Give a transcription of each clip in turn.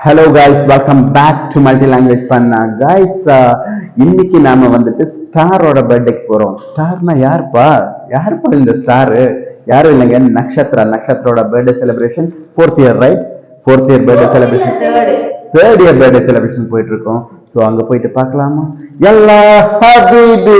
Hello guys, welcome back to multi language fun. Guys, இன்னைக்கு நாம வந்துட்டு ஸ்டாரோட பர்த்டேக்கு போறோம். ஸ்டார்னா யாருப்பா இந்த ஸ்டாரு? யாரும் இல்லைங்க, நட்சத்திரோட birthday celebration. Fourth year right? Fourth year birthday celebration, third year birthday celebration போயிட்டு இருக்கோம். ஸோ அங்க போயிட்டு பார்க்கலாமா? எல்லா ஹாபிபி.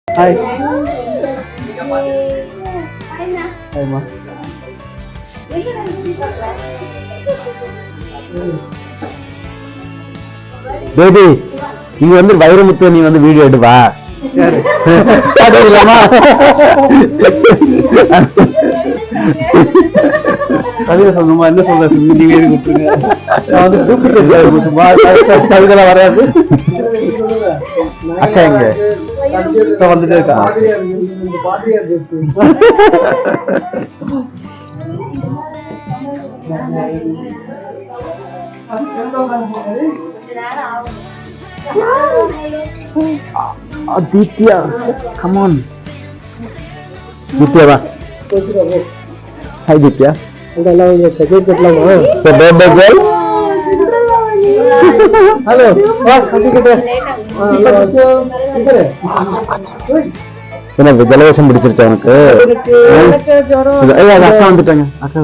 Hai. Hai, Ma. பேபி, நீங்க வந்து வைரமுத்து, நீ வந்து வீடியோ எடுப்பா. கவிதை சொல்லணுமா? என்ன சொல்ற? நீங்க கொடுத்துருங்க. நான் வந்து கவிதைலாம் வராது. அக்கா எங்க வந்துட்டே இருக்கா? Aditya, come on. Aditya, va. Hi, Aditya. Hello. So, birthday girl. Hello. என்ன ஜலவேஷம் பிடிச்சிருக்கா உனக்கு? அக்கா வந்துட்டாங்க. அக்கா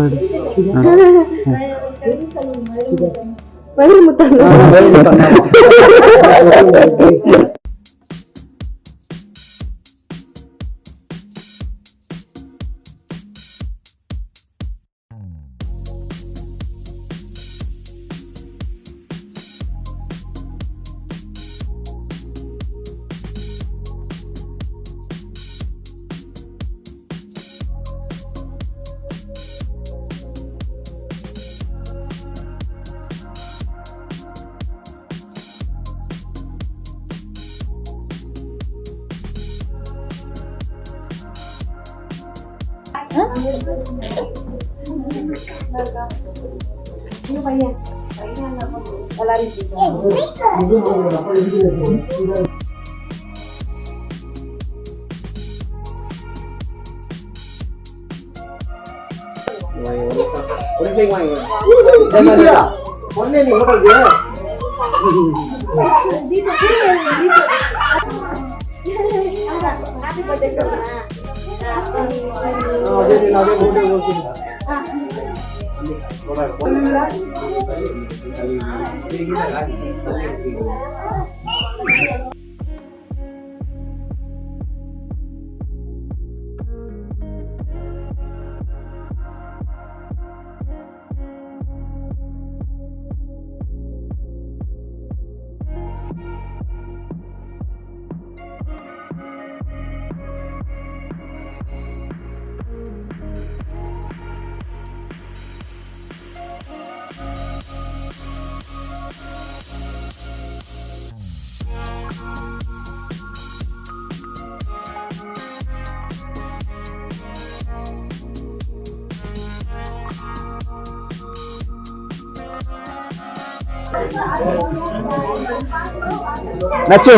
நச்சு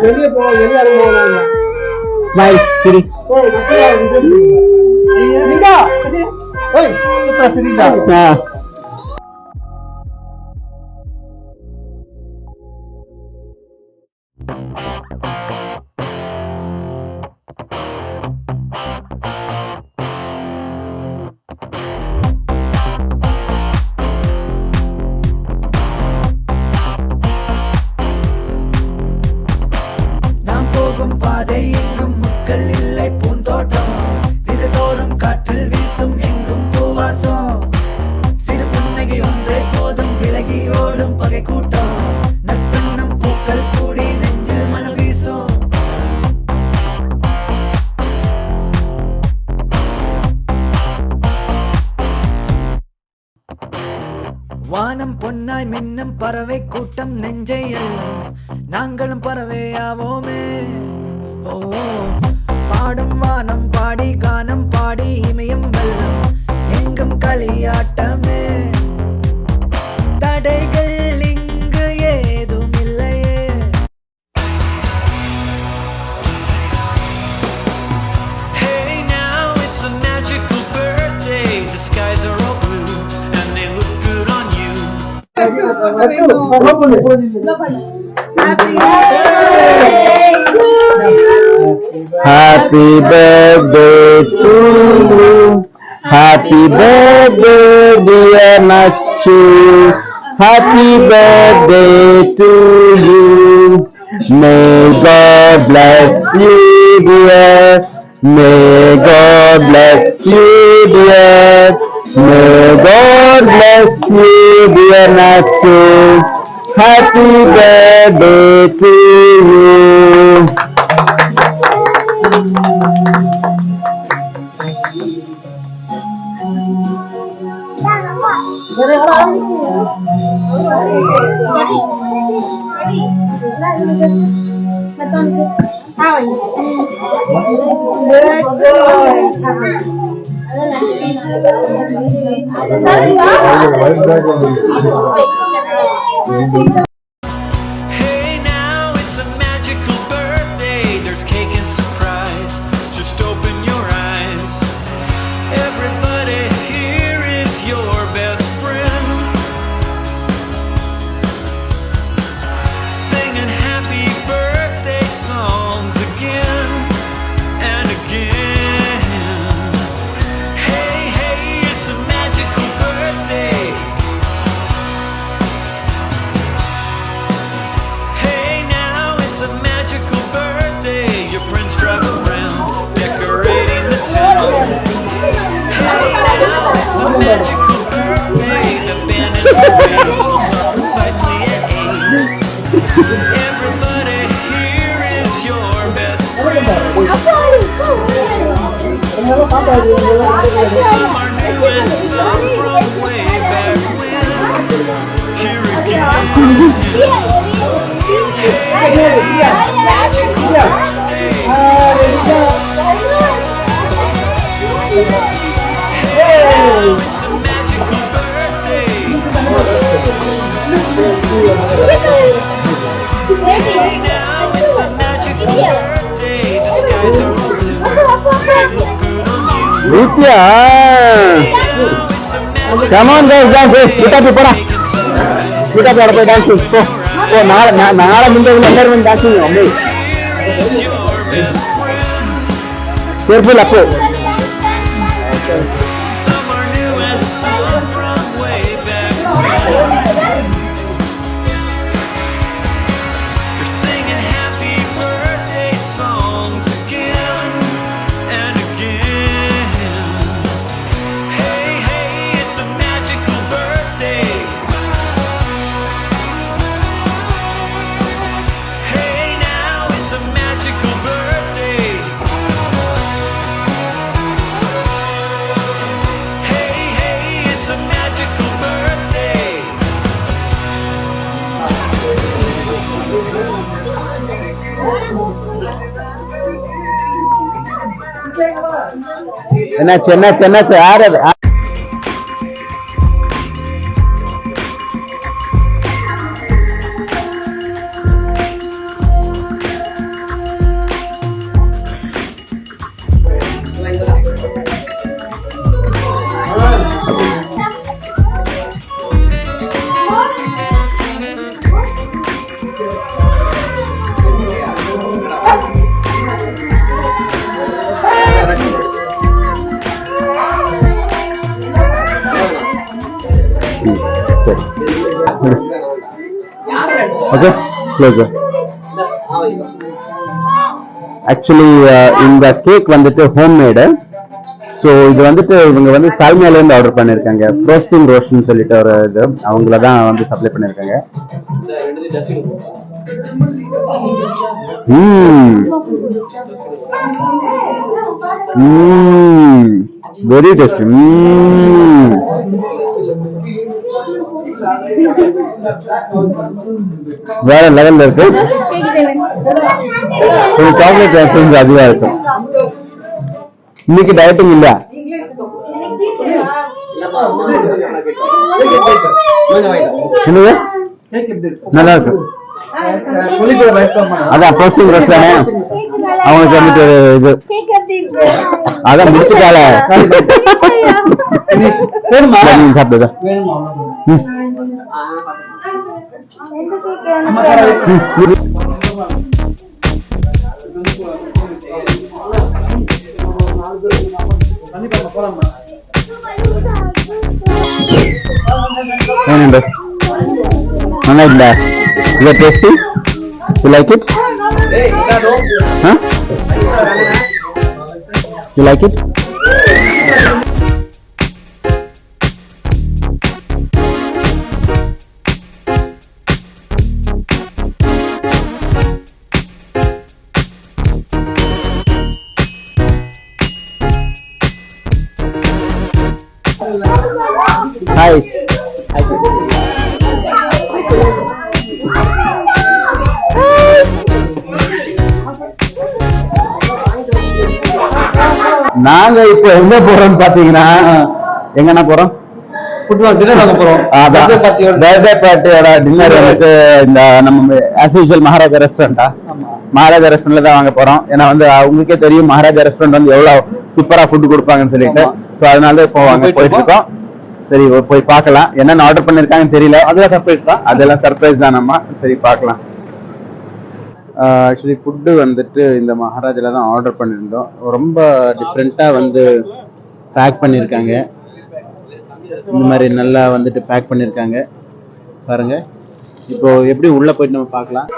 வெளியே போ ஸ்மைல் சிரி பாதை எங்கும் முட்கள் இல்லை பூந்தோட்டம் திசை தோறும் காற்றில் வீசும் எங்கும் பூவாசம் சிறு புன்னகை ஒன்றே போதும் விலகி ஓடும் பகை கூட்டம் நட்பெண்ணும் பூக்கள் கூடி நெஞ்சில் மனம் வீசும் வானம் பொன்னாய் மின்னும் பறவை கூட்டம் நெஞ்சை எல்லும் நாங்களும் பறவையாவோமே ஓ பாடும் வானம் பாடி கானம் பாடி இமயம் வெல்லம் எங்கும் களியாட்டமே தடைகள் இங்கு ஏதும் இல்லையே Hey now it's a magical birthday the skies are all blue and they look good on you Happy birthday to you. Happy birthday, dear Nachu. Happy birthday to you. May God bless you, dear. May God bless you, dear. May God bless you, dear Nachu. Happy birthday to you. Hey now it's a magical birthday there's cake and surprise just open your eyes everybody here is your best friend singing happy birthday songs again and again hey hey it's a magical birthday hey now it's a magical birthday your friends drive around decorating the town hey now it's a magical birthday the band and parade will start precisely at 8 everybody here is your best friend some are new and some from way back when here again hey it's a magical birthday hey now it's a magical birthday hey now it's a magical birthday the skies are all blue they look good on you Nitya. hey now it's a magical Come on guys, dance. Get up, pora. cake and surprise Get up, pora, dance. Go. Oh, naala munde ellarum dancing. Ammi. here is your best friend Careful, appo. hey என்னாச்சு யாரு அது? Okay close. Actually இந்த cake வந்துட்டு homemade. So இது வந்துட்டு இவங்க வந்து சால்மியால இருந்து ஆர்டர் பண்ணிருக்காங்க. ஃப்ரோஸ்டிங் ரோஸ்ட்னு சொல்லிட்டு ஒரு இது அவங்கள தான் வந்து சப்ளை பண்ணிருக்காங்க. Very tasty. வேற லெவல்ல இருக்கு. சாக்லேட் கொஞ்சம் அதிகமா இருக்கும். இன்னைக்கு டயட்டிங் இல்ல. நல்லா இருக்கு. அதான் போஸ்டிங் ரோஸ் தானே அவங்களுக்கு வந்துட்டு இது அதான் முடிச்சுட்டால சாப்பிடுதா. நல்லா இல்ல? Is it tasty? You like it? Huh? You like it? Hi. நாங்க இப்ப எங்க போறோம்னு பாத்தீங்கன்னா எங்கன்னா போறோம்? பர்த்டே பார்ட்டியோட டின்னர் வந்துட்டு இந்த நம்ம ஆஸ் யூசுவல் மகாராஜா ரெஸ்டாரண்டா மகாராஜா ரெஸ்டாரண்ட்ல தான் வாங்க போறோம். ஏன்னா வந்து அவங்களுக்கே தெரியும் மகாராஜா ரெஸ்டாரண்ட் வந்து எவ்வளவு சூப்பரா ஃபுட் கொடுப்பாங்கன்னு சொல்லிட்டு. ஸோ அதனால இப்போ அங்க போயிட்டு இருக்கோம். சரி போய் பார்க்கலாம். என்னென்ன ஆர்டர் பண்ணிருக்காங்கன்னு தெரியல. அதெல்லாம் சர்ப்ரைஸ் தான். அதெல்லாம் சர்ப்ரைஸ் தான். நம்ம சரி பார்க்கலாம். ஆக்சுவலி ஃபுட்டு வந்துட்டு இந்த மகாராஜில் தான் ஆர்டர் பண்ணியிருந்தோம். ரொம்ப டிஃப்ரெண்ட்டாக வந்து பேக் பண்ணியிருக்காங்க. இந்த மாதிரி நல்லா வந்துட்டு பேக் பண்ணியிருக்காங்க பாருங்க. இப்போ எப்படி உள்ளே போயிட்டு நம்ம பார்க்கலாம்.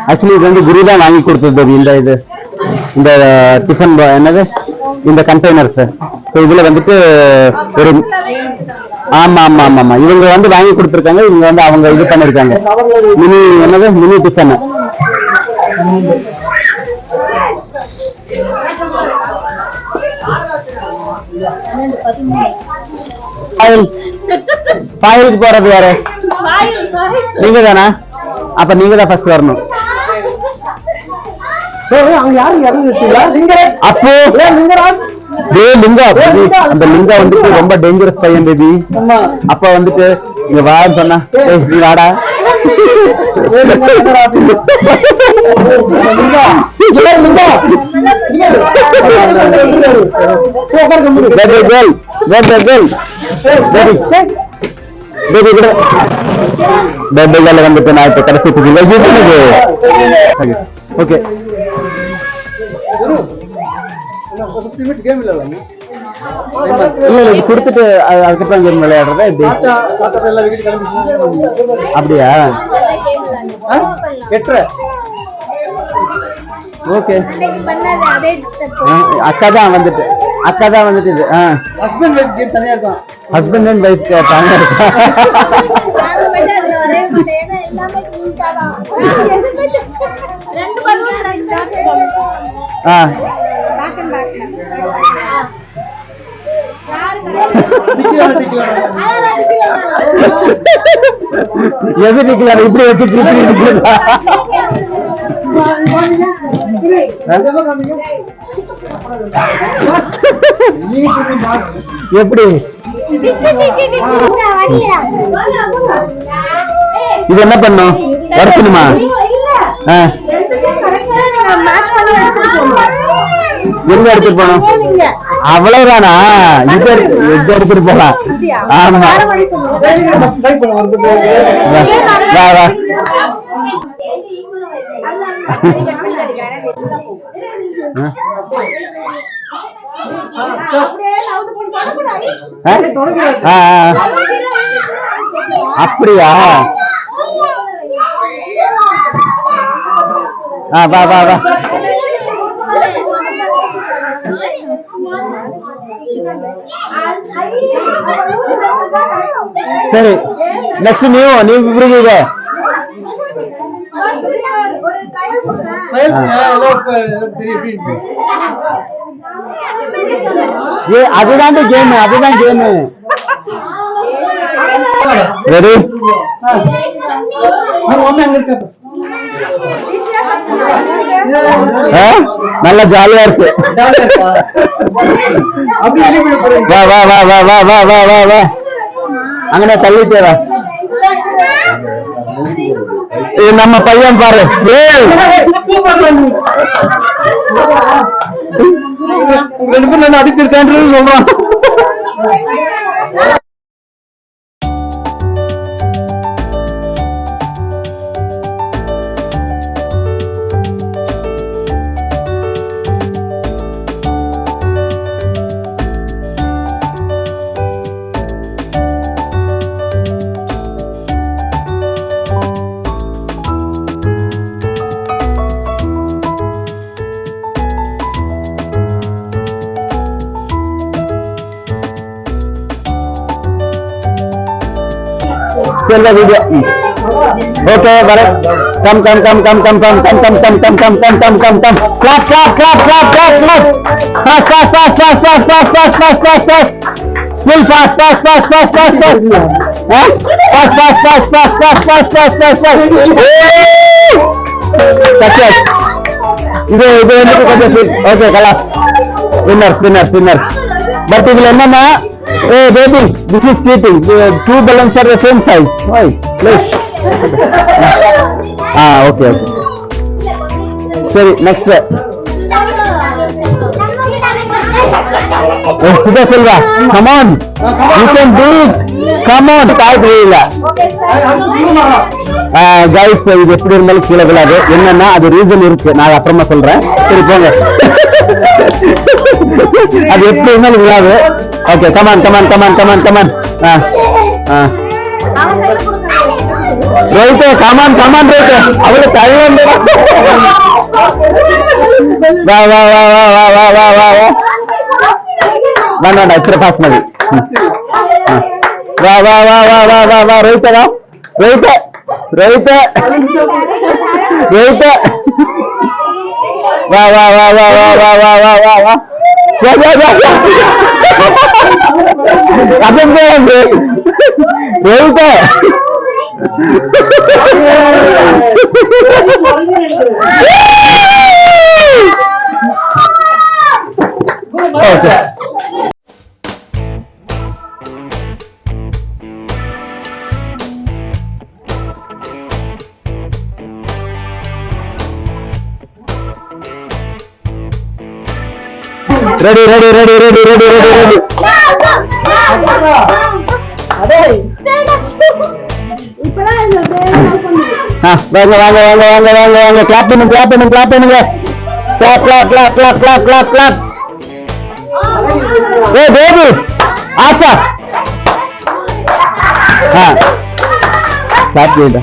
ஆக்சுவலி இது வந்து குரு தான் வாங்கி கொடுத்தது. இந்த டிஃபன் என்னது இந்த கண்டெய்னர்ஸ். ஸோ இதில் வந்துட்டு ஒரு ஆமா இவங்க வந்து வாங்கி கொடுத்துருக்காங்க. இவங்க வந்து அவங்க இது பண்ணியிருக்காங்க. Mini tiffin. பாயலுக்கு போறது யாரு? நீங்க தானா? அப்ப நீங்க தான் ஃபர்ஸ்ட் வரணும். அப்போ அந்த லிங்கா வந்துட்டு ரொம்ப டேஞ்சரஸ் பையன் பேபி. அப்ப வந்துட்டு இங்க வான்னு சொன்னா நீ வாடா. வந்துட்டு நான் இப்ப கடைசி ஓகே இல்ல கொடுத்துட்டு அதுக்கப்புறம் கேம் விளையாடுறதா அப்படியா? ஓகே அக்கா தான் வந்துட்டு இது ஹஸ்பண்ட் அண்ட் வைஃப் தனியா இருக்கும். எது நிக்கலாம் இப்படி வச்சுட்டு எப்படி இது என்ன பண்ணும் வரணுமா எங்க எடுத்துட்டு போனோம் அவ்வளவுதானா இது எடுத்துட்டு போலாம் ஆமா வா வா அப்படியா வா வா வா சரி நெக்ஸ்ட் நீ புரியுங்க அதுதான் கேம் அதுதான் கேம் ரெடி நல்ல ஜாலியா இருக்கு வா வா வா வா வா வா வா வா வா அங்கன தள்ளிட்டேவா நம்ம பையன் பாரு ரெண்டு பேரும் அடிச்சிருக்கேன் சொல்றான் चल वीडियो ओके बड़े come come come come come come come come come come come come come come come clap clap clap clap clap clap fast fast fast fast fast fast fast fast fast still fast fast fast fast fast fast fast fast fast fast fast fast fast fast success இது இது வந்து கொஞ்சம் okay கலாஸ் winner winner winner but இதுல என்னன்னா hey baby this is cheating two balloons are the same size why please okay okay sorry next Sudha Silva come on you can do it come on தாய் இல்ல guys இது எப்படி இருந்தாலும் கீழே விழாது என்னன்னா அது ரீசன் இருக்கு நான் அப்புறமா சொல்றேன் சரி போங்க அது எப்படி இருந்தாலும் விழாது okay come on come on come on come on come on Rohit come on come on Rohit அவளை தள்ளி வா வா வா வா வா வா வா வா வா வேண்டாம் இத்திர பாஸ் மாதிரி வா வா வா வா வா வா வா ரோஹித் வா ரோஹித் ரோஹித் ரோஹித் வா வா வா வா வா வா வா வா வா வா அதன் Rohit ready ready ready ready ready ready ready வாங்க வாங்க வாங்க வாங்க வாங்க வாங்க கிளாப் பண்ணுங்க கிளாப் பண்ணுங்க கிளாப் பண்ணுங்க clap clap clap clap clap clap clap ஏய் பேபி ஆஷா கிளாப் பண்ணுங்க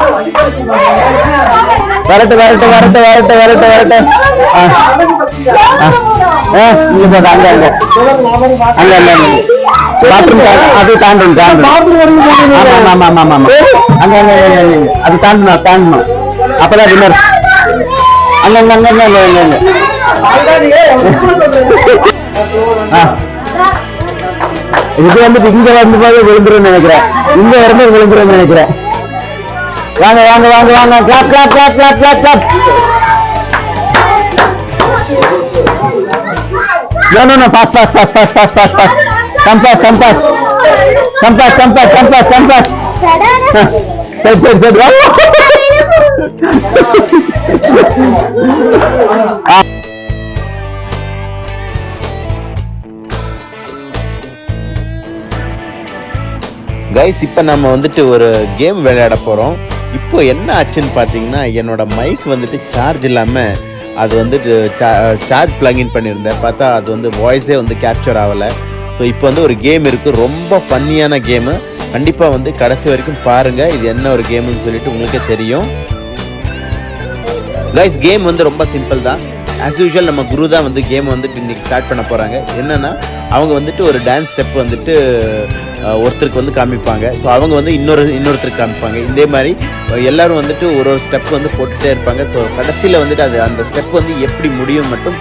வரட்டு வரட்டு வரட்டு வரட்டு வரட்டு வரட்டு இங்க போட்டு அங்க அங்க அங்க அங்க பாத்ரூம் அது தாண்டணும் தாண்டணும் ஆமா ஆமா ஆமா ஆமா அங்க அங்க அது தாண்டணும் தாண்டணும் அப்பதான் வின்னர் அங்க அங்க அங்க அங்க அங்க இது வந்து இங்க வரும்போது விழுந்துரும் நினைக்கிறேன் இங்க வரும்போது விழுந்துரும் நினைக்கிறேன் வாங்க வாங்க வாங்க வாங்க clap clap clap clap clap clap No, fast. Come fast. Set. Guys, இப்போ நம்ம வந்துட்டு ஒரு கேம் விளையாட போகிறோம். இப்போ என்ன ஆச்சுன்னு பார்த்தீங்கன்னா, என்னோட மைக் வந்துட்டு சார்ஜ் இல்லாமல் அது வந்துட்டு சார்ஜ் பிளக்இன் பண்ணியிருந்தேன். பார்த்தா அது வந்து வாய்ஸே வந்து கேப்சர் ஆகலை. ஸோ இப்போ வந்து ஒரு கேம் இருக்குது, ரொம்ப ஃபன்னியான கேமு. கண்டிப்பாக வந்து கடைசி வரைக்கும் பாருங்கள், இது என்ன ஒரு கேமுன்னு சொல்லிட்டு உங்களுக்கே தெரியும். கைஸ், கேம் வந்து ரொம்ப சிம்பிள் தான். ஆஸ் யூஷுவல் நம்ம குரு தான் வந்து கேம் வந்துட்டு இன்றைக்கி ஸ்டார்ட் பண்ண போகிறாங்க. என்னென்னா, அவங்க வந்துட்டு ஒரு டான்ஸ் ஸ்டெப் வந்துட்டு ஒருத்தருக்கு வந்து காமிப்பாங்க. ஸோ அவங்க வந்து இன்னொருத்தருக்கு காமிப்பாங்க. இதே மாதிரி எல்லோரும் வந்துட்டு ஒரு ஸ்டெப் வந்து போட்டுகிட்டே இருப்பாங்க. ஸோ கடைசியில் வந்துட்டு அந்த ஸ்டெப் வந்து எப்படி முடியும் மட்டும்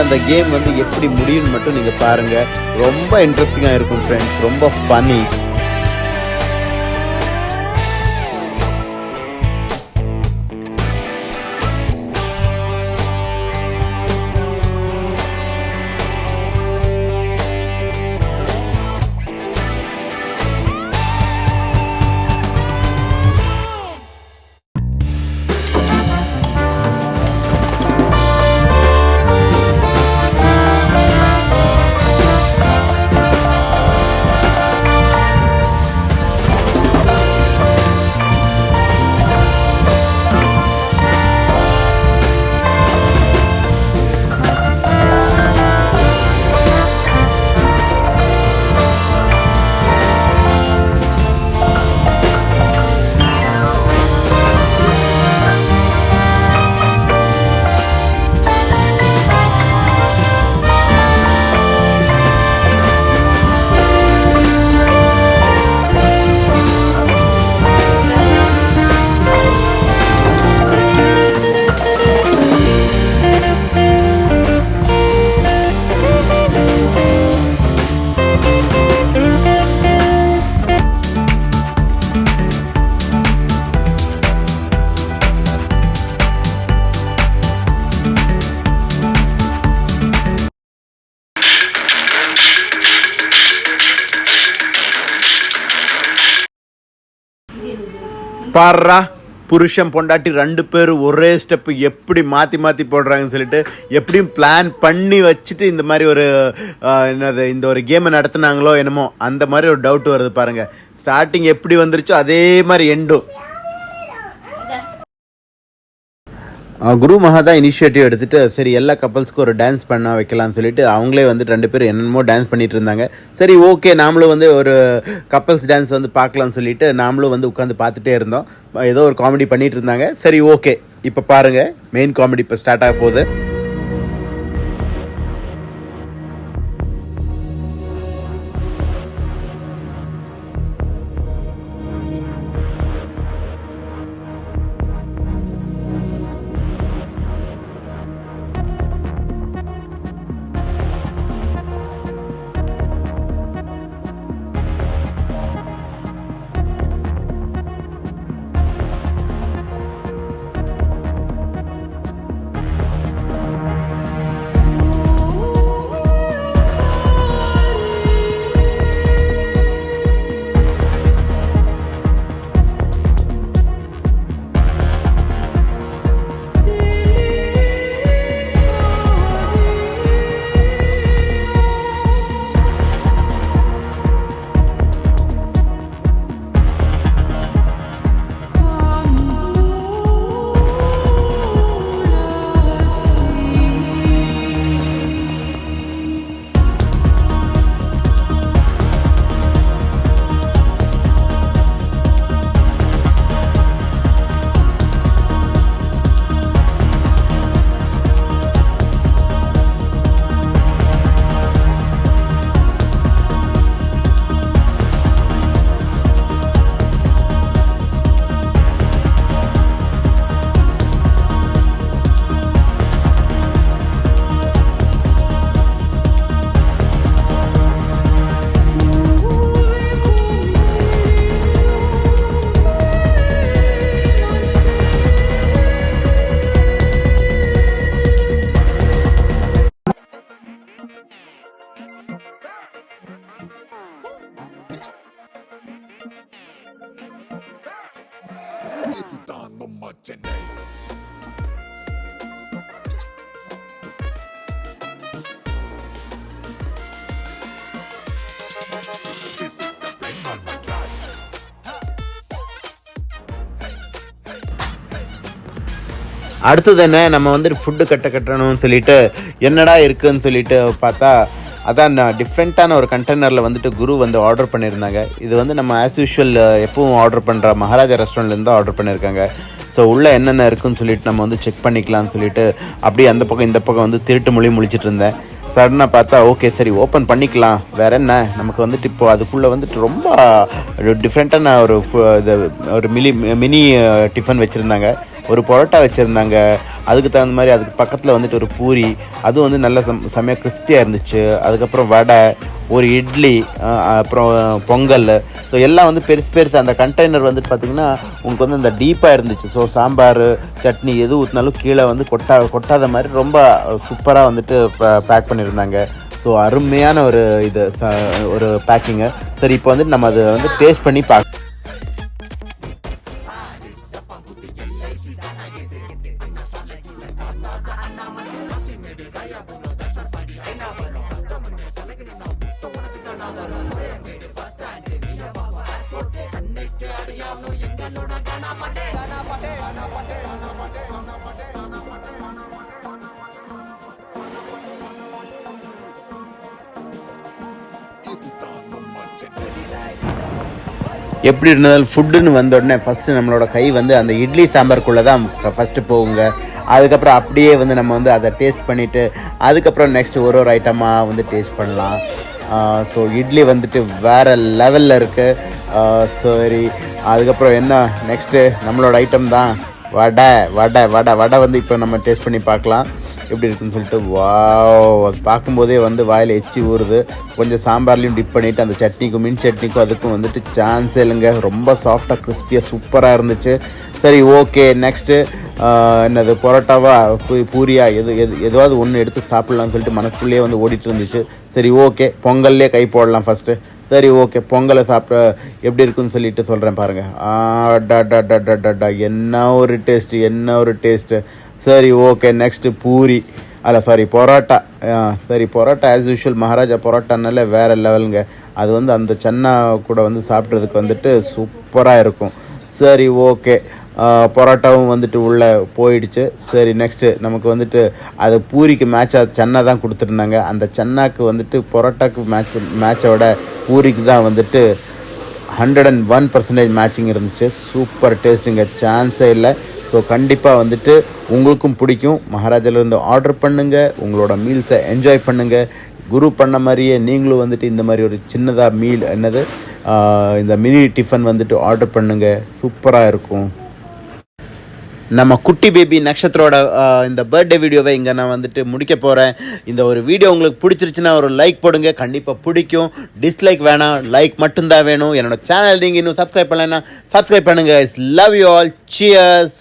அந்த கேம் வந்து எப்படி முடியும்னு மட்டும் நீங்கள் பாருங்கள். ரொம்ப இன்ட்ரெஸ்டிங்காக இருக்கும் ஃப்ரெண்ட்ஸ், ரொம்ப ஃபன்னி. பாரா, புருஷன் பொண்டாட்டி 2 பேரும் ஒரே ஸ்டெப்பு எப்படி மாற்றி போடுறாங்கன்னு சொல்லிட்டு எப்படியும் பிளான் பண்ணி வச்சுட்டு இந்த மாதிரி ஒரு இந்த ஒரு கேமை நடத்துனாங்களோ என்னமோ அந்த மாதிரி ஒரு டவுட் வருது பாருங்கள். ஸ்டார்டிங் எப்படி வந்துருச்சோ அதே மாதிரி எண்டும். குரு மகா தான் இனிஷியேட்டிவ் எடுத்துகிட்டு சரி எல்லா கப்பல்ஸ்க்கும் ஒரு டான்ஸ் பண்ண வைக்கலாம்னு சொல்லிட்டு அவங்களே வந்து 2 பேரும் என்னென்னமோ டான்ஸ் பண்ணிட்டு இருந்தாங்க. சரி, ஓகே, நாமளும் வந்து ஒரு கப்பல்ஸ் டான்ஸ் வந்து பார்க்கலாம்னு சொல்லிட்டு நாமளும் வந்து உட்காந்து பார்த்துட்டே இருந்தோம். ஏதோ ஒரு காமெடி பண்ணிட்டு இருந்தாங்க. சரி, ஓகே, இப்போ பாருங்கள், மெயின் காமெடி இப்போ ஸ்டார்ட் ஆக போகுது. அடுத்தது என்ன, நம்ம வந்துட்டு ஃபுட்டு கட்டணும்னு சொல்லிட்டு என்னடா இருக்குன்னு சொல்லிட்டு பார்த்தா அதான் டிஃப்ரெண்ட்டான ஒரு கண்டெய்னரில் வந்துட்டு குரு வந்து ஆர்டர் பண்ணியிருந்தாங்க. இது வந்து நம்ம ஆஸ் யூஷுவல் எப்பவும் ஆர்டர் பண்ணுற மகாராஜா ரெஸ்டாரண்ட்லேருந்து ஆர்டர் பண்ணியிருக்காங்க. ஸோ உள்ளே என்னென்ன இருக்குன்னு சொல்லிட்டு நம்ம வந்து செக் பண்ணிக்கலாம்னு சொல்லிட்டு அப்படியே அந்த பக்கம் இந்த பக்கம் வந்து திருட்டு மொழி முழிச்சிட்டு இருந்தேன். சடனாக பார்த்தா ஓகே சரி ஓப்பன் பண்ணிக்கலாம், வேறு என்ன நமக்கு வந்துட்டு இப்போது அதுக்குள்ளே வந்துட்டு ரொம்ப டிஃப்ரெண்ட்டான ஒரு மினி டிஃபன் வச்சுருந்தாங்க. ஒரு பரோட்டா வச்சுருந்தாங்க, அதுக்கு தகுந்த மாதிரி அதுக்கு பக்கத்தில் வந்துட்டு ஒரு பூரி, அதுவும் வந்து நல்ல செம்மையாக கிறிஸ்பியாக இருந்துச்சு. அதுக்கப்புறம் வடை, ஒரு இட்லி, அப்புறம் பொங்கல். ஸோ எல்லாம் வந்து பெருசு அந்த கண்டெய்னர் வந்துட்டு பார்த்திங்கன்னா உங்களுக்கு வந்து அந்த டீப்பாக இருந்துச்சு. ஸோ சாம்பார் சட்னி எது ஊற்றினாலும் கீழே வந்து கொட்டாத மாதிரி ரொம்ப சூப்பராக வந்துட்டு பேக் பண்ணியிருந்தாங்க. ஸோ அருமையான ஒரு பேக்கிங்கு. சரி இப்போ வந்துட்டு நம்ம அதை வந்து டேஸ்ட் பண்ணி பார்க்க. எப்படி இருந்தாலும் ஃபுட்டுன்னு வந்த உடனே ஃபஸ்ட்டு நம்மளோட கை வந்து அந்த இட்லி சாம்பாருக்குள்ளே தான் ஃபஸ்ட்டு போகுங்க. அதுக்கப்புறம் அப்படியே வந்து நம்ம வந்து அதை டேஸ்ட் பண்ணிவிட்டு அதுக்கப்புறம் நெக்ஸ்ட்டு ஒரு ஐட்டமாக வந்து டேஸ்ட் பண்ணலாம். ஸோ இட்லி வந்துட்டு வேறு லெவலில் இருக்குது. சரி அதுக்கப்புறம் என்ன நெக்ஸ்ட்டு நம்மளோட ஐட்டம் தான் வடை வந்து இப்போ நம்ம டேஸ்ட் பண்ணி பார்க்கலாம் எப்படி இருக்குன்னு சொல்லிட்டு. வாவ், அது பார்க்கும்போதே வந்து வாயில் எச்சி ஊறுது. கொஞ்சம் சாம்பார்லேயும் டிப் பண்ணிவிட்டு அந்த சட்னிக்கும் மின் சட்னிக்கும் அதுக்கும் வந்துட்டு சான்ஸே இல்லைங்க. ரொம்ப சாஃப்டாக கிறிஸ்பியாக சூப்பராக இருந்துச்சு. சரி ஓகே நெக்ஸ்ட்டு என்னது பரோட்டாவா பூரியா எதுவாவது ஒன்று எடுத்து சாப்பிட்லான்னு சொல்லிட்டு மனசுக்குள்ளேயே வந்து ஓடிட்டு இருந்துச்சு. சரி ஓகே பொங்கல்லே கை போடலாம் ஃபஸ்ட்டு. சரி ஓகே பொங்கலை சாப்பிட எப்படி இருக்குன்னு சொல்லிட்டு சொல்கிறேன் பாருங்கள். என்ன ஒரு டேஸ்ட்டு. சரி ஓகே நெக்ஸ்ட்டு பூரி பரோட்டா. சரி பரோட்டா ஆஸ் யூஷுவல் மகாராஜா பரோட்டானால வேறு லெவலுங்க. அது வந்து அந்த சன்னா கூட வந்து சாப்பிட்றதுக்கு வந்துட்டு சூப்பராக இருக்கும். சரி ஓகே பரோட்டாவும் வந்துட்டு உள்ளே போயிடுச்சு. சரி நெக்ஸ்ட்டு நமக்கு வந்துட்டு அது பூரிக்கு மேட்சாக சன்னா தான் கொடுத்துருந்தாங்க. அந்த சன்னாக்கு வந்துட்டு பரோட்டாக்கு மேட்சோட பூரிக்கு தான் வந்துட்டு 101% மேட்சிங் இருந்துச்சு. சூப்பர் டேஸ்ட்டுங்க, சான்ஸே இல்லை. ஸோ கண்டிப்பாக வந்துட்டு உங்களுக்கும் பிடிக்கும். மகாராஜாவிலேருந்து ஆர்டர் பண்ணுங்கள், உங்களோட மீல்ஸை என்ஜாய் பண்ணுங்கள். குரு பண்ண மாதிரியே நீங்களும் வந்துட்டு இந்த மாதிரி ஒரு சின்னதாக இந்த மினி டிஃபன் வந்துட்டு ஆர்டர் பண்ணுங்கள், சூப்பராக இருக்கும். நம்ம குட்டி பேபி நக்ஷத்ரோட இந்த பர்த்டே வீடியோவை இங்கே நான் வந்துட்டு முடிக்க போகிறேன். இந்த ஒரு வீடியோ உங்களுக்கு பிடிச்சிருச்சுன்னா ஒரு லைக் போடுங்க, கண்டிப்பாக பிடிக்கும். டிஸ்லைக் வேணாம், லைக் மட்டும்தான் வேணும். என்னோட சேனல் நீங்கள் இன்னும் சப்ஸ்கிரைப் பண்ணலைன்னா சப்ஸ்கிரைப் பண்ணுங்கள். Love you all, cheers.